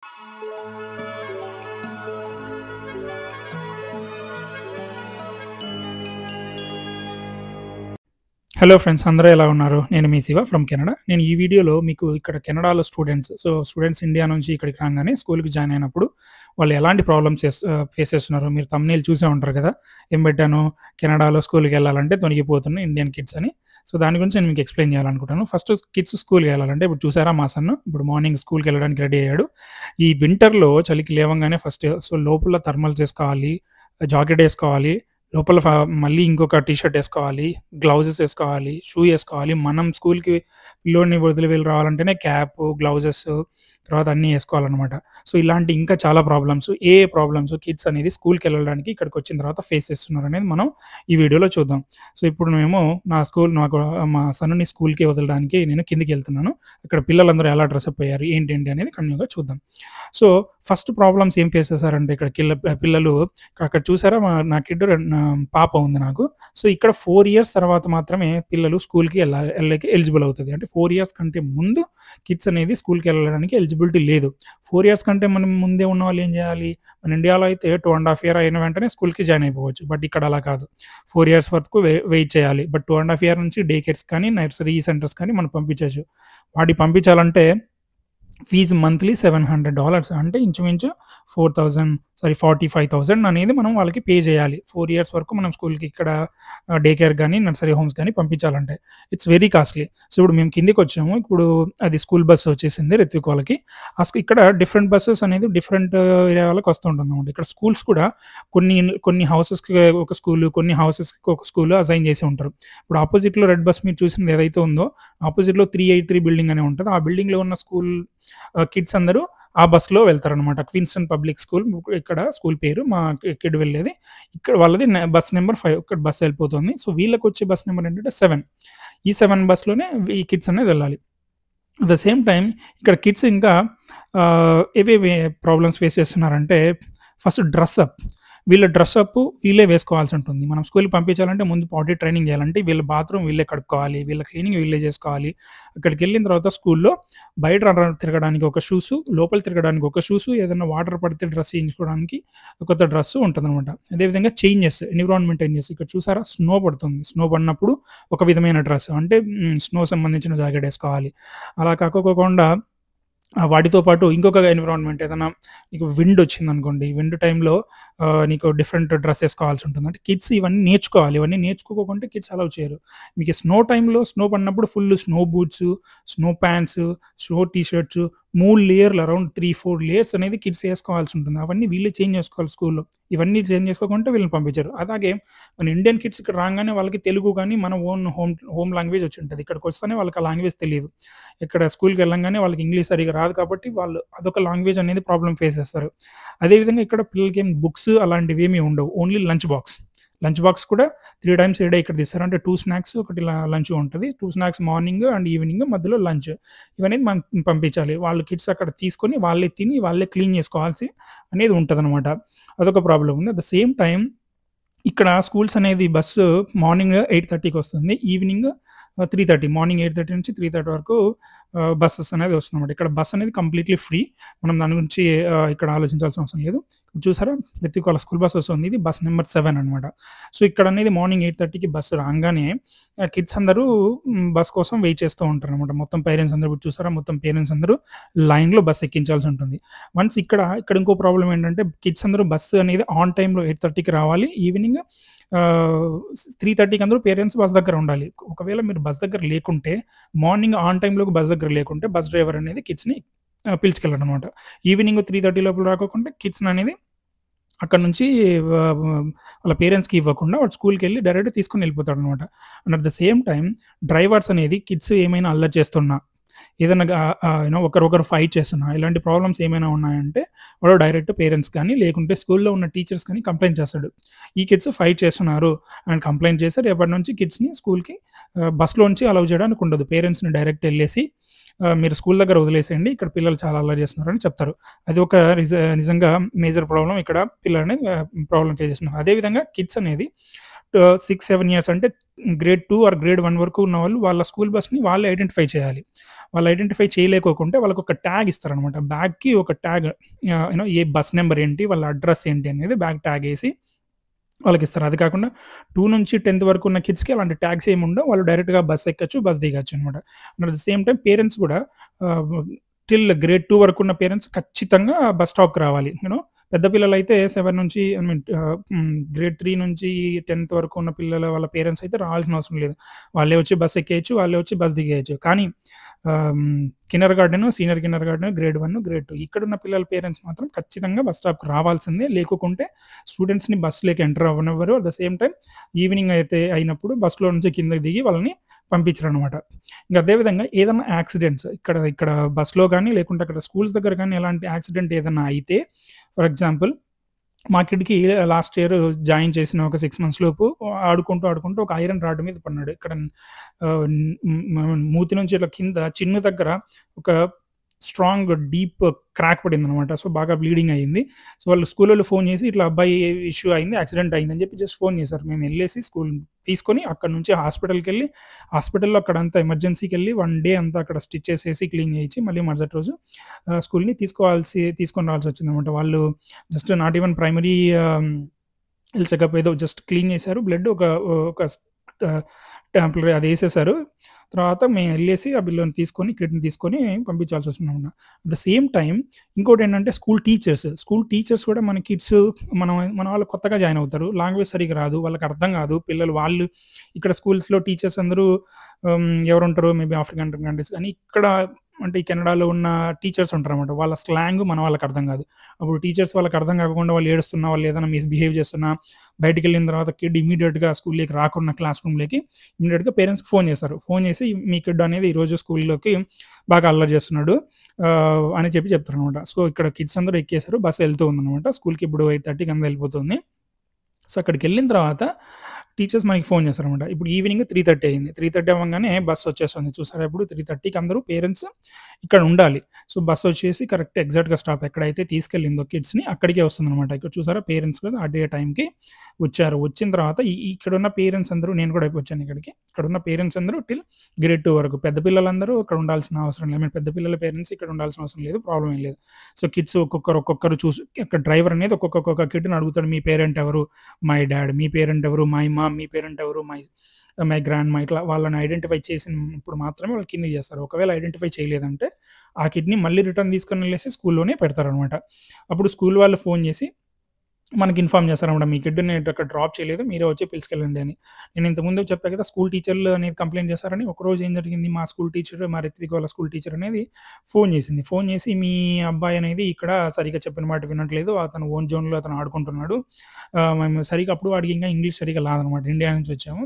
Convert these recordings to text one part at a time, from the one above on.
Hello friends, అందరూ ఎలా ఉన్నారు? నేను మీ శివ ఫ్రమ్ కెనడా. నేను ఈ వీడియోలో మీకు ఇక్కడ కెనడాలో స్టూడెంట్స్ ఇండియా నుంచి ఇక్కడికి రాగానే స్కూల్‌కి జాయిన్ అయినప్పుడు వాళ్ళు ఎలాంటి ప్రాబ్లమ్స్ ఫేస్ చేస్తున్నారో మీరు థంబ్‌నెయిల్ చూసే ఉంటారు కదా! ఏం పెట్టాను? కెనడాలో స్కూల్‌కెళ్ళాలంటే తొణికిపోతున్న ఇండియన్ కిడ్స్ అని. సో, దాని గురించి నేను మీకు ఎక్స్‌ప్లెయిన్ చేయాలనుకుంటున్నాను. ఫస్ట్ కిడ్స్ స్కూల్‌కెళ్ళాలంటే ఇప్పుడు చూసారా మా సన్ ఇప్పుడు మార్నింగ్ స్కూల్‌కెళ్ళడానికి రెడీ అయ్యాడు. ఈ వింటర్‌లో చలికి లేవంగానే ఫస్ట్ లోపల థర్మల్స్ ఏసుకోవాలి, జాకెట్ ఏసుకోవాలి. లోపల మళ్ళీ ఇంకొక టీ షర్ట్ ఏసుకోవాలి, గ్లౌజెస్ ఏసుకోవాలి, షూ ఏసుకోవాలి. మనం స్కూల్‌కి పిల్లోడిని వదిలి వెళ్ళి రావాలంటేనే క్యాపు, గ్లౌజెస్ తర్వాత అన్నీ ఏసుకోవాలనమాట. సో, ఇలాంటి ఇంకా చాలా ఏ ప్రాబ్లమ్స్ కిడ్స్ అనేది స్కూల్‌కెళ్ళడానికి ఇక్కడికొచ్చిన తర్వాత ఫేస్ చేస్తున్నారనేది మనం ఈ వీడియోలో చూద్దాం. సో, ఇప్పుడు మేము మా సన్‌ని స్కూల్‌కి వదలడానికి నేను కిందకెళ్తున్నాను. అక్కడ పిల్లలందరూ ఎలా డ్రెసప్ అయ్యారు, ఏంటి అనేది కంటిన్యూగా చూద్దాం. సో, ఫస్ట్ ప్రాబ్లమ్స్ ఏం ఫేస్ చేశారంటే ఇక్కడ పిల్లలు అక్కడ చూసారా నా కిడ్ పాప ఉంది నాకు. సో, ఇక్కడ 4 ఇయర్స్ తర్వాత మాత్రమే పిల్లలు స్కూల్‌కి ఎళ్ళకి ఎలిజిబుల్ అవుతది. అంటే 4 ఇయర్స్ కంటే ముందు కిడ్స్ అనేది స్కూల్‌కెళ్ళడానికి ఎలిజిబిలిటీ లేదు. 4 ఇయర్స్ కంటే మనం ముందే ఉన్నవాళ్ళు ఏం చేయాలి? మన ఇండియాలో అయితే 2 ½ ఇయర్ అయిన వెంటనే స్కూల్‌కి జాయిన్ అయిపోవచ్చు. బట్ ఇక్కడ అలా కాదు. 4 ఇయర్స్ వరకు వెయిట్ చేయాలి. బట్ 2 ½ ఇయర్ నుంచి డే కేర్స్ కానీ, నర్సరీ సెంటర్స్ కానీ మనం పంపించొచ్చు. వాటికి పంపించాలంటే ఫీజ్ మంత్లీ $700 అంటే ఇంచుమించు 45,000 అనేది మనం వాళ్ళకి పే చేయాలి. 4 ఇయర్స్ వరకు మనం స్కూల్‌కి ఇక్కడ డే కేర్ గాని, నర్సరీ హోమ్స్ గాని పంపించాలంటే. It's very costly. సో, ఇప్పుడు మేము కిందకొచ్చాము. ఇప్పుడు అది స్కూల్ బస్ వచ్చేసింది రిత్విక్ వాళ్ళకి. ఇక్కడ డిఫరెంట్ బసెస్ అనేది డిఫరెంట్ ఏరియా వాళ్ళకి వస్తూ ఉంటుందన్నమాట. ఇక్కడ స్కూల్స్ కూడా కొన్ని హౌసెస్‌కి ఒక స్కూలు, కొన్ని హౌసెస్‌కి ఒక స్కూలు అసైన్ చేసి ఉంటారు. ఇప్పుడు అపోజిట్‌లో రెడ్ బస్ మీరు చూసింది ఏదైతే ఉందో, అపోజిట్‌లో 383 బిల్డింగ్ అనే ఉంటది. ఆ బిల్డింగ్‌లో ఉన్న స్కూల్ కిడ్స్ అందరూ ఆ బస్‌లో వెళ్తారనమాట. క్వీన్స్‌టన్ పబ్లిక్ స్కూల్ ఇక్కడ స్కూల్ పేరు. మా కిడ్ వెళ్ళేది. ఇక్కడ వాళ్ళది బస్ నంబర్ 5 ఇక్కడ బస్ వెళ్ళిపోతుంది. సో, వీళ్ళకొచ్చే బస్ నంబర్ ఏంటంటే 7. ఈ 7 బస్‌లోనే ఈ కిడ్స్ అనేది వెళ్ళాలి. అట్ ద సేమ్ టైమ్ ఇక్కడ కిడ్స్ ఇంకా ఏవేవి ప్రాబ్లమ్స్ ఫేస్ చేస్తున్నారంటే ఫస్ట్ డ్రెస్అప్. వీళ్ళ డ్రెస్అప్ వీళ్ళే వేసుకోవాల్సి ఉంటుంది. మనం స్కూల్‌కి పంపించాలంటే ముందు పాటీ ట్రైనింగ్ చేయాలంటే వీళ్ళ బాత్రూమ్ వీళ్ళే కడుక్కోవాలి. వీళ్ళ క్లీనింగ్ వీళ్ళే చేసుకోవాలి. అక్కడికెళ్ళిన తర్వాత స్కూల్‌లో బయట తిరగడానికి ఒక షూసు, లోపల తిరగడానికి ఒక షూసు, ఏదైనా వాటర్ పడితే డ్రెస్ చేయించుకోవడానికి కొత్త డ్రెస్సు ఉంటదనమాట. అదేవిధంగా ఎన్విరాన్మెంట్ చేంజెస్ ఇక్కడ చూసారా స్నో పడుతుంది. స్నో పడినప్పుడు ఒక విధమైన డ్రెస్ అంటే స్నో సంబంధించిన జాకెట్ ఏసుకోవాలి. అలా కాకోకుండా వాటితో పాటు ఇంకొక ఎన్విరాన్మెంట్ ఏదైనా నీకు విండ్ వచ్చిందనుకోండి. విండ్ టైమ్‌లో నీకు డిఫరెంట్ డ్రెస్ ఏసుకోవాల్సి ఉంటుంది. అంటే కిడ్స్ ఇవన్నీ నేర్చుకోవాలి. ఇవన్నీ నేర్చుకోకుంటే కిడ్స్ అలౌ చేయరు. మీకు స్నో టైమ్‌లో స్నో పడినప్పుడు full snow boots, snow pants, snow T shirts 3 లేయర్లు అరౌండ్ 3, 4 లేయర్స్ అనేది కిడ్స్ ఏసుకోవాల్సి ఉంటుంది. అవన్నీ వీళ్ళే చేంజ్ చేసుకోవాలి స్కూల్‌లో. ఇవన్నీ చేంజ్ చేసుకోకుంటే వీళ్ళని పంపించరు. అలాగే మన ఇండియన్ కిడ్స్ ఇక్కడ రాంగానే వాళ్ళకి తెలుగు గాని, మన ఓన్ హోమ్ లాంగ్వేజ్ వచ్చుంటది. ఇక్కడికొస్తేనే వాళ్ళకి ఆ లాంగ్వేజ్ తెలీదు. ఇక్కడ స్కూల్‌కి వెళ్ళంగానే వాళ్ళకి ఇంగ్లీష్ సరిగ్గా రాదు కాబట్టి వాళ్ళు అదొక లాంగ్వేజ్ అనేది ప్రాబ్లమ్ ఫేస్ చేస్తారు. అదేవిధంగా ఇక్కడ పిల్లలకేం బుక్స్ అలాంటివేమీ ఉండవు. Only lunch box. Lunch box కూడా 3 టైమ్స్ ఏ డే ఇక్కడ తీస్తారు. అంటే 2 స్నాక్స్, ఒకటి లంచ్ ఉంటది. 2 స్నాక్స్ మార్నింగ్ అండ్ ఈవినింగ్, మధ్యలో లంచ్. ఇవనేది మనం పంపించాలి. వాళ్ళు కిడ్స్ అక్కడ తీసుకొని వాళ్ళే తిని, వాళ్ళే క్లీన్ చేసుకోవాల్సి అనేది ఉంటదనమాట. అదొక ప్రాబ్లమ్ ఉంది. అట్ ద సేమ్ టైమ్ ఇక్కడ స్కూల్స్ అనేది బస్సు మార్నింగ్ 8:30కి వస్తుంది. ఈవినింగ్ 3:30 మార్నింగ్ 8:30 నుంచి 3:30 వరకు బసెస్ అనేది వస్తుందన్నమాట. ఇక్కడ బస్ అనేది కంప్లీట్‌లీ ఫ్రీ. మనం దాని గురించి ఇక్కడ ఆలోచించాల్సిన అవసరం లేదు. చూసారా రిత్విక్ వాళ్ళ స్కూల్ బస్ వస్తుంది. ఇది బస్ నంబర్ 7 అనమాట. సో, ఇక్కడ అనేది మార్నింగ్ 8:30కి బస్సు రాంగానే కిడ్స్ అందరూ బస్ కోసం వెయిట్ చేస్తూ ఉంటారనమాట. మొత్తం పేరెంట్స్ అందరూ ఇప్పుడు చూసారా మొత్తం పేరెంట్స్ అందరూ లైన్‌లో బస్ ఎక్కించాల్సి ఉంటుంది. వన్స్ ఇక్కడ ఇంకో ప్రాబ్లమ్ ఏంటంటే కిడ్స్ అందరూ బస్సు అనేది ఆన్ టైమ్‌లో 8:30కి రావాలి. ఈవినింగ్ 3:30కి అందరూ పేరెంట్స్ బస్ దగ్గర ఉండాలి. ఒకవేళ మీరు బస్ దగ్గర లేకుంటే మార్నింగ్ ఆన్ టైమ్‌లోకి బస్ దగ్గర లేకుంటే బస్ డ్రైవర్ అనేది కిడ్స్‌ని పిలుచుకెళ్ళడనమాట. ఈవినింగ్ 3:30 లోపల రాకోకుంటే కిడ్స్‌ననేది అక్కడి నుంచి వాళ్ళ పేరెంట్స్‌కి ఇవ్వకుండా వాడు స్కూల్‌కెళ్ళి డైరెక్ట్ తీసుకొని వెళ్ళిపోతాడనమాట. And at the same time drivers అనేది కిడ్స్ ఏమైనా అల్లరి చేస్తున్నా, ఏదైనా ఒకరొకరు ఫైట్ చేస్తున్నా, ఇలాంటి ప్రాబ్లమ్స్ ఏమైనా ఉన్నాయంటే వాడు డైరెక్ట్ పేరెంట్స్ కానీ, లేకుంటే స్కూల్‌లో ఉన్న టీచర్స్ కానీ కంప్లెయింట్ చేస్తాడు. ఈ కిడ్స్ ఫైట్ చేస్తున్నారు అని కంప్లెయింట్ చేసి రేపటి నుంచి కిడ్స్‌ని స్కూల్‌కి బస్‌లోంచి అలౌ చేయడానికి ఉండదు. పేరెంట్స్‌ని డైరెక్ట్ ఎళ్ళేసి మీరు స్కూల్ దగ్గర వదిలేసేయండి. ఇక్కడ పిల్లలు చాలా అల్లరి చేస్తున్నారని చెప్తారు. అది ఒక నిజంగా మేజర్ ప్రాబ్లమ్ ఇక్కడ పిల్లలనేది ప్రాబ్లమ్ ఫేస్ చేస్తున్నారు. అదేవిధంగా కిడ్స్ అనేది 6, 7 ఇయర్స్ అంటే గ్రేడ్ 2 ఆర్ గ్రేడ్ 1 వరకు ఉన్నవాళ్ళు వాళ్ళ స్కూల్ బస్‌ని వాళ్ళే ఐడెంటిఫై చేయాలి. వాళ్ళు ఐడెంటిఫై చేయలేకోకుంటే వాళ్ళకొక ట్యాగ్ ఇస్తారనమాట. బ్యాగ్‌కి ఒక ట్యాగ్ ఏ బస్ నంబర్ ఏంటి, వాళ్ళ అడ్రెస్ ఏంటి అనేది బ్యాగ్ ట్యాగేసి వాళ్ళకిస్తారు. అది కాకుండా 2 నుంచి 10థ్ వరకు ఉన్న కిడ్స్‌కి అలాంటి ట్యాగ్స్ ఏమి ఉండవు. వాళ్ళు డైరెక్ట్‌గా బస్ ఎక్కచ్చు, బస్ దిగొచ్చనమాట. And at the same time parents కూడా ఆహ్, టిల్ గ్రేడ్ 2 వరకున్న పేరెంట్స్ ఖచ్చితంగా బస్ స్టాప్‌కి రావాలి. పెద్ద పిల్లలైతే 7 నుంచి ఐ మీన్ గ్రేడ్ 3 నుంచి 10థ్ వరకు ఉన్న పిల్లల వాళ్ళ పేరెంట్స్ అయితే రావాల్సిన అవసరం లేదు. వాళ్ళే వచ్చి బస్ ఎక్కేయచ్చు, వాళ్ళే వచ్చి బస్ దిగేయచ్చు. కానీ సీనియర్ కిండర్ గార్టెన్, గ్రేడ్ 1, గ్రేడ్ 2 ఇక్కడున్న పిల్లల పేరెంట్స్ మాత్రం ఖచ్చితంగా బస్ స్టాప్‌కి రావాల్సిందే. లేకోకుంటే స్టూడెంట్స్‌ని బస్‌లోకి ఎంటర్ అవ్వనివ్వరు. At the same time evening అయితే అయినప్పుడు బస్‌లో నుంచి కిందకి దిగి వాళ్ళని పంపించరనమాట. ఇంక అదే విధంగా ఏదన్నా యాక్సిడెంట్స్ ఇక్కడ బస్‌లో గాని, లేకుంటే అక్కడ స్కూల్స్ దగ్గర గాని ఎలాంటి యాక్సిడెంట్ ఏదన్నా అయితే ఫర్ ఎగ్జాంపుల్ మా కిడ్‌కి లాస్ట్ ఇయర్ జాయిన్ చేసిన ఒక 6 మంత్స్ లోపు ఆడుకుంటూ ఒక ఐరన్ రాడ్ మీద పడినాడు. ఇక్కడ మూతి నుంచి ఇట్లా కింద చిన్ను దగ్గర ఒక స్ట్రాంగ్ డీప్ క్రాక్ పడిందనమాట. సో, బాగా బ్లీడింగ్ అయింది. సో, వాళ్ళు స్కూలోళ్ళు ఫోన్ చేసి ఇట్లా అబ్బాయి ఇష్యూ అయింది, యాక్సిడెంట్ అయిందని చెప్పి జస్ట్ ఫోన్ చేశారు. మేమెళ్ళేసి స్కూల్ తీసుకొని అక్కడి నుంచి హాస్పిటల్‌కెళ్ళి, హాస్పిటల్‌లో అక్కడంతా ఎమర్జెన్సీకెళ్ళి 1 డే అంతా అక్కడ స్టిచ్ చేసేసి, క్లీన్ చేయించి మళ్ళీ మరుసటి రోజు స్కూల్‌ని తీసుకొని రావాల్సొచ్చిందనమాట. వాళ్ళు just not even primary health checkup ఏదో జస్ట్ క్లీన్ చేశారు. బ్లడ్ ఒక టెంపరరీ అదేసేశారు. తర్వాత మేమెళ్ళేసి ఆ బిల్లుని తీసుకొని, కిట్‌ని తీసుకొని పంపించాల్సొచ్చిందనమాట. అట్ ద సేమ్ టైమ్ ఇంకోటేంటంటే స్కూల్ టీచర్స్ కూడా మన కిడ్స్ మన వాళ్ళు కొత్తగా జాయిన్ అవుతారు. లాంగ్వేజ్ సరిగ్గా రాదు. వాళ్ళకి అర్థం కాదు. వాళ్ళు ఇక్కడ స్కూల్స్‌లో టీచర్స్ అందరూ ఎవరుంటారు మేబీ ఆఫ్రికన్ కంట్రీస్ కానీ ఇక్కడ అంటే ఈ కెనడాలో ఉన్న టీచర్స్ ఉంటారనమాట. వాళ్ళ స్లాంగ్ మన వాళ్ళకి అర్థం కాదు. అప్పుడు టీచర్స్ వాళ్ళకి అర్థం కాకుండా వాళ్ళు ఏడుస్తున్నా, వాళ్ళు ఏదైనా మిస్‌బిహేవ్ చేస్తున్నా, బయటికెళ్ళిన తర్వాత కిడ్ ఇమ్మీడియేట్‌గా స్కూల్‌లోకి రాకుండా క్లాస్ రూమ్‌లోకి ఇమ్మీడియేట్‌గా పేరెంట్స్‌కి ఫోన్ చేస్తారు. ఫోన్ చేసి మీ కిడ్ అనేది ఈరోజు స్కూల్‌లోకి బాగా అల్లరి చేస్తున్నాడు అని చెప్తారనమాట. సో, ఇక్కడ కిడ్స్ అందరూ ఎక్కేసారు. బస్ ఎళ్తూ ఉందనమాట. స్కూల్‌కి ఇప్పుడు 8:30కి అంతా ఎళ్ళిపోతుంది. సో, అక్కడికెళ్ళిన తర్వాత టీచర్స్ మనకి ఫోన్ చేస్తారనమాట. ఇప్పుడు ఈవినింగ్ 3:30 అయింది. 3:30 అవ్వంగానే బస్ వచ్చేస్తుంది. చూసారా ఇప్పుడు 3:30కి అందరూ పేరెంట్స్ ఇక్కడ ఉండాలి. సో, బస్ వచ్చేసి కరెక్ట్ ఎగ్జాక్ట్‌గా స్టాప్ ఎక్కడైతే తీసుకెళ్ళిందో కిడ్స్‌ని అక్కడికే వస్తుందనమాట. ఇక్కడ చూసారా పేరెంట్స్ కూడా అదే టైంకి వచ్చారు. వచ్చిన తర్వాత ఇక్కడున్న పేరెంట్స్ అందరూ నేను కూడా వచ్చాను ఇక్కడికి. ఇక్కడున్న పేరెంట్స్ అందరూ టిల్ గ్రేడ్ 2 వరకు. పెద్ద పిల్లలందరూ అక్కడ ఉండాల్సిన అవసరం లేదు. ఐ మీన్ పెద్ద పిల్లల పేరెంట్స్ ఇక్కడ ఉండాల్సిన అవసరం లేదు. ప్రాబ్లమ్ ఏం లేదు. సో, కిడ్స్ ఒక్కొక్కరు చూసి అక్కడ డ్రైవర్ అనేది ఒక్కొక్క కిడ్‌ని అడుగుతాడు. మీ పేరెంట్ ఎవరు? My dad. మీ పేరెంట్ ఎవరు? My mom. మీ పేరెంట్ ఎవరు? మై గ్రాండ్ మా. ఇట్లా వాళ్ళని ఐడెంటిఫై చేసినప్పుడు మాత్రమే వాళ్ళు కిందకి చేస్తారు. ఒకవేళ ఐడెంటిఫై చేయలేదంటే ఆ కిడ్‌ని మళ్ళీ రిటర్న్ తీసుకొనెళ్ళేసి స్కూల్‌లోనే పెడతారనమాట. అప్పుడు స్కూల్ వాళ్ళు ఫోన్ చేసి మనకి ఇన్ఫార్మ్ చేస్తారనమాట. మీ కిడ్‌ని అక్కడ డ్రాప్ చేయలేదు. మీరే వచ్చి పిలుచుకెళ్ళండి అని. నేను ఇంతకుముందే చెప్పా కదా! స్కూల్ టీచర్లు అనేది కంప్లెయింట్ చేశారని. ఒకరోజు ఏం జరిగింది మా రిత్విక్ వాళ్ళ స్కూల్ టీచర్ అనేది ఫోన్ చేసింది. ఫోన్ చేసి మీ అబ్బాయి అనేది ఇక్కడ సరిగ్గా చెప్పిన మాట వినట్లేదు. అతను ఓన్ జోన్‌లో అతను ఆడుకుంటున్నాడు. మేము సరిగ్గా అప్పుడు వాడికి ఇంకా ఇంగ్లీష్ సరిగ్గా రాదనమాట. ఇండియా నుంచి వచ్చాము.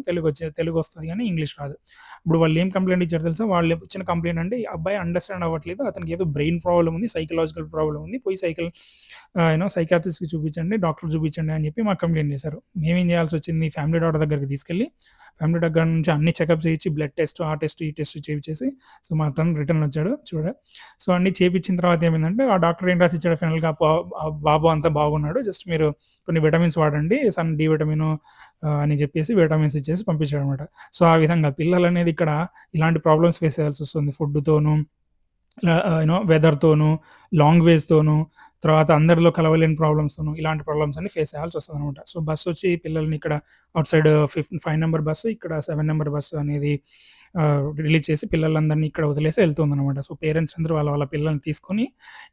తెలుగు వస్తది గానీ ఇంగ్లీష్ రాదు. ఇప్పుడు వాళ్ళు ఏం కంప్లెయింట్ ఇచ్చారో తెలుసా? వాళ్ళు ఇచ్చిన కంప్లెయింట్ అంటే ఈ అబ్బాయి అండర్‌స్టాండ్ అవ్వట్లేదు. అతనికి ఏదో బ్రెయిన్ ప్రాబ్లమ్ ఉంది. సైకలాజికల్ ప్రాబ్లమ్ ఉంది. పోయి సైకియాట్రిస్ట్‌కి చూపించండి, డాక్టర్ చూపించండి అని చెప్పి మాకు కంప్లెయింట్ చేశారు. మేమేం చేయాల్సొచ్చింది ఫ్యామిలీ డాక్టర్ దగ్గరికి తీసుకెళ్ళి, ఫ్యామిలీ డాక్టర్ నుంచి అన్ని చెకప్స్ చేయించి బ్లడ్ టెస్ట్, ఆ టెస్ట్, ఈ టెస్ట్ చేయించేసి సో, మా రిటర్న్ వచ్చాడు సో, అన్నీ చేపించిన తర్వాత ఏమైందంటే ఆ డాక్టర్ ఏం రాసి ఇచ్చాడు ఫైనల్‌గా బాబు అంతా బాగున్నాడు. జస్ట్ మీరు కొన్ని విటమిన్స్ వాడండి. సమ్ డి విటమిన్ అని చెప్పేసి విటమిన్స్ ఇచ్చేసి పంపించాడనమాట. సో, ఆ విధంగా పిల్లలనేది ఇక్కడ ఇలాంటి ప్రాబ్లమ్స్ ఫేస్ చేయాల్సొస్తుంది. ఫుడ్‌తోనూ వెదర్‌తోనూ, లాంగ్వేజ్‌తోనూ, తర్వాత అందరిలో కలవలేని ప్రాబ్లమ్స్‌తోనూ ఇలాంటి ప్రాబ్లమ్స్ అన్ని ఫేస్ చేయాల్సొస్తదనమాట. సో, బస్సొచ్చి పిల్లల్ని ఇక్కడ ఔట్ సైడ్ 5 నంబర్ బస్సు, ఇక్కడ 7 నంబర్ బస్సు అనేది రిలీజ్ చేసి పిల్లలందరినీ ఇక్కడ వదిలేసి ఎళ్తుందనమాట. సో, పేరెంట్స్ అందరూ వాళ్ళ పిల్లల్ని తీసుకొని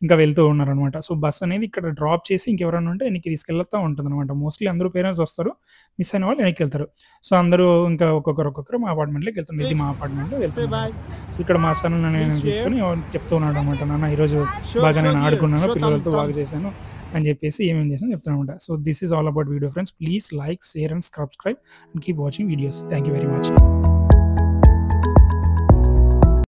ఇంకా వెళ్తూ ఉన్నారనమాట. సో, బస్ అనేది ఇక్కడ డ్రాప్ చేసి ఇంకెవరైనా ఉంటే వెనక్కి తీసుకెళ్తా ఉంటుందనమాట. మోస్ట్‌లీ అందరూ పేరెంట్స్ వస్తారు. మిస్ అయిన వాళ్ళు వెనక్కెళ్తారు. సో, అందరూ ఇంకా ఒక్కొక్కరు మా అపార్ట్మెంట్‌లోకి వెళ్తున్నారు. ఇది మా అపార్ట్మెంట్‌లో వెళ్తున్నాం. సో, ఇక్కడ మా సన్ నేను తీసుకొని చెప్తూ ఉన్నాడనమాట. నాన్న ఈరోజు బాగా నేను ఆడుకున్నాను, పిల్లలతో బాగా చేశాను అని చెప్పేసి ఏమేం చేశానో చెప్తాననమాట. So, this is all about video friends. Please like, share and subscribe and keep watching videos. Thank you very much.